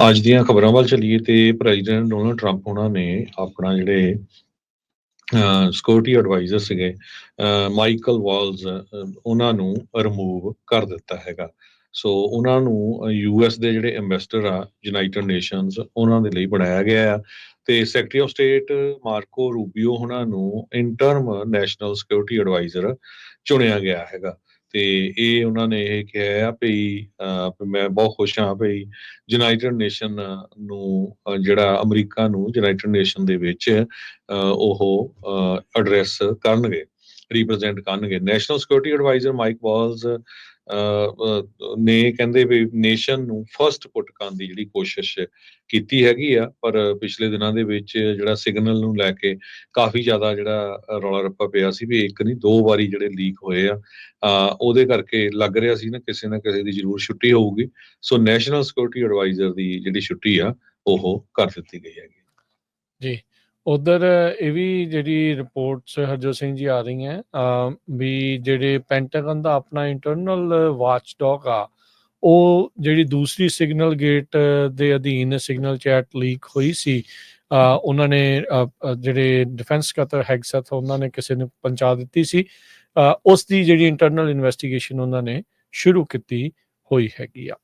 ਅੱਜ ਦੀਆਂ ਖਬਰਾਂ ਵੱਲ ਚੱਲੀਏ ਤੇ ਪ੍ਰੈਜ਼ੀਡੈਂਟ ਡੋਨਲਡ ਟਰੰਪ ਉਹਨਾਂ ਨੇ ਆਪਣਾ ਜਿਹੜੇ ਸਿਕਿਉਰਿਟੀ ਐਡਵਾਈਜ਼ਰ ਸੀਗੇ ਮਾਈਕਲ ਵਾਲਜ਼ ਉਹਨਾਂ ਨੂੰ ਰਿਮੂਵ ਕਰ ਦਿੱਤਾ ਹੈਗਾ। ਸੋ ਉਹਨਾਂ ਨੂੰ ਯੂਐਸ ਦੇ ਜਿਹੜੇ ਐਂਬੈਸਡਰ ਆ ਯੂਨਾਈਟਿਡ ਨੇਸ਼ਨਸ ਉਹਨਾਂ ਦੇ ਲਈ ਬਣਾਇਆ ਗਿਆ ਆ ਤੇ ਸੈਕਟਰੀ ਆਫ ਸਟੇਟ ਮਾਰਕੋ ਰੂਬੀਓ ਉਹਨਾਂ ਨੂੰ ਇੰਟਰਮ ਨੈਸ਼ਨਲ ਸਿਕਿਉਰਿਟੀ ਐਡਵਾਈਜ਼ਰ ਚੁਣਿਆ ਗਿਆ ਹੈਗਾ। ਤੇ ਇਹ ਉਹਨਾਂ ਨੇ ਇਹ ਕਿਹਾ ਆ ਵੀ ਵੀ ਮੈਂ ਬਹੁਤ ਖੁਸ਼ ਹਾਂ ਵੀ ਯੂਨਾਈਟਿਡ ਨੇਸ਼ਨ ਨੂੰ ਜਿਹੜਾ ਅਮਰੀਕਾ ਨੂੰ ਯੂਨਾਈਟਿਡ ਨੇਸ਼ਨ ਦੇ ਵਿੱਚ ਉਹ ਐਡਰੈਸ ਕਰਨਗੇ, ਰਿਪਰੈਜ਼ੈਂਟ ਕਰਨਗੇ। National security advisor mic Walz ਨੇ ਕਹਿੰਦੇ ਵੀ ਨੇਸ਼ਨ ਨੂੰ ਫਸਟ ਪੁੱਟ ਕਰਨ ਦੀ ਜਿਹੜੀ ਕੋਸ਼ਿਸ਼ ਕੀਤੀ ਹੈਗੀ ਆ, ਪਰ ਪਿਛਲੇ ਦਿਨਾਂ ਦੇ ਵਿੱਚ ਜਿਹੜਾ ਸਿਗਨਲ ਨੂੰ ਲੈ ਕੇ ਕਾਫੀ ਜ਼ਿਆਦਾ ਜਿਹੜਾ ਰੌਲਾ ਰੱਪਾ ਪਿਆ ਸੀ ਵੀ ਇੱਕ ਨਹੀਂ ਦੋ ਵਾਰੀ ਜਿਹੜੇ ਲੀਕ ਹੋਏ ਆ, ਉਹਦੇ ਕਰਕੇ ਲੱਗ ਰਿਹਾ ਸੀ ਨਾ ਕਿਸੇ ਦੀ ਜ਼ਰੂਰ ਛੁੱਟੀ ਹੋਊਗੀ। ਸੋ ਨੈਸ਼ਨਲ ਸਿਕਿਉਰਿਟੀ ਐਡਵਾਈਜ਼ਰ ਦੀ ਜਿਹੜੀ ਛੁੱਟੀ ਆ ਉਹ ਕਰ ਦਿੱਤੀ ਗਈ ਹੈਗੀ। ਜੀ ਉਧਰ ਇਹ ਵੀ ਜਿਹੜੀ ਰਿਪੋਰਟਸ ਹਰਜੋਤ ਸਿੰਘ ਜੀ ਆ ਰਹੀਆਂ ਵੀ ਜਿਹੜੇ ਪੈਂਟਾਗਨ ਦਾ ਆਪਣਾ ਇੰਟਰਨਲ ਵਾਚ ਡੌਗ ਆ, ਉਹ ਜਿਹੜੀ ਦੂਸਰੀ ਸਿਗਨਲ ਗੇਟ ਦੇ ਅਧੀਨ ਸਿਗਨਲ ਚੈਟ ਲੀਕ ਹੋਈ ਸੀ, ਉਹਨਾਂ ਨੇ ਜਿਹੜੇ ਡਿਫੈਂਸ ਸਕੱਤਰ ਹੈਗਸੈਥ ਉਹਨਾਂ ਨੇ ਕਿਸੇ ਨੂੰ ਪਹੁੰਚਾ ਦਿੱਤੀ ਸੀ। ਉਸ ਦੀ ਜਿਹੜੀ ਇੰਟਰਨਲ ਇਨਵੈਸਟੀਗੇਸ਼ਨ ਉਹਨਾਂ ਨੇ ਸ਼ੁਰੂ ਕੀਤੀ ਹੋਈ ਹੈਗੀ ਆ।